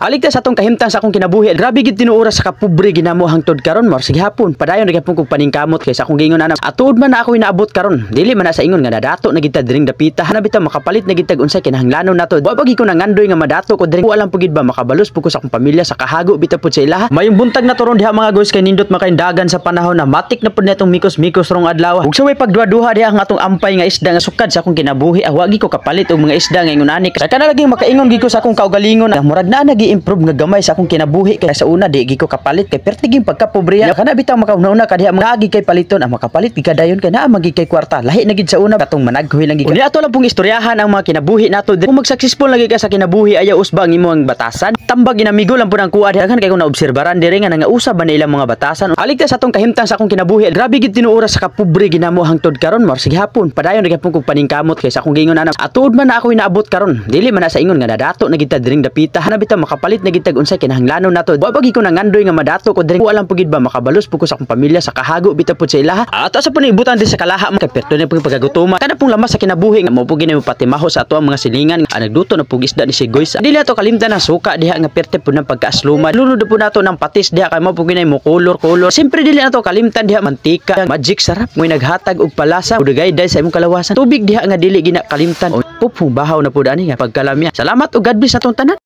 Alik ta sa atong kahimtang sa akong kinabuhi. Grabe gid tinuoras sa kapobre ginamo hangtod karon mo sige hapon. Padayon gyapon kog paningkamot kay sa akong gingon ana. Atuod man na ako inaabot karon. Dili man na sa ingon nga nadato na gid ta diring dapita. Hana bitaw makapalit na gid tag unsay kinahanglanon nato. Wa pagi ko nangandoy nga madato ko diring. Walang pugid ba makabalos pug ko sa akong pamilya sa kahago bitaw pud sa ilaha. Mayong buntag na turon diha mga guys kay nindot makaindagan sa panahon na matik na pud netong mikos-mikos rong adlaw. Ug sa way pagduha-duha diha ang atong ampay nga isda nga sukad sa akong kinabuhi. Wagi ko kapalit og mga isda nga ingon ani. Sa kana laging makaingon gid ko sa akong kaugalingon. Murag na nagi-improve nga gamay sa akong kinabuhi kay sa una di gi ko kapalit kay pertiging pagkapobre kana bitaw makauna-una ka diha mga agi kay paliton ang makapalit gikadayon kay naa magi kay kwarta lahi na gid sa una katong managhoy lang gid. Unya ato lang pong istoryahan ang mga kinabuhi nato kung mag-successful lagi ka sa kinabuhi ayaw usba ang imong batasan tambag ginamigo lang pud ang kuha diha kay kung naobserbaran diri nga nangausab ba na ilang mga batasan. Alik ta sa atong kahimtang sa akong kinabuhi. Grabe gid tinuoras sa kapobre ginamo hangtod karon mo sige hapon. Padayon gyapon kog paningkamot kay sa akong gingon ana. Atuod man na ako inaabot karon. Dili man na sa ingon nga nadato na gid ta diring dapita. Hana bitaw makapalit na gid tag unsay kinahanglanon nato. Wa pagi ko nangandoy nga madato ko diring. Walang pugid ba makabalos pug ko sa akong pamilya sa kahago bitaw pud sa ilaha. Ato sa punibutan di sa kalaha kay perto na pug pagagutuman. Kada pong lamas sa kinabuhi nga mo pugid na patimaho sa ato ang mga silingan. Nagduto na pug isda ni si Goys. Dili ato kalimtan ang suka diha nga perte pud ng pagkaasluma. Lunod pud nato ng patis diha kay mo pugid na mo color. Siyempre dili nato kalimtan diha mantika, magic sarap moy naghatag og palasa. Udagay day sa imong kalawasan. Tubig diha nga dili gina kalimtan. Pupong bahaw na pud ani nga pagkalamya. Salamat ug God bless atong tanan.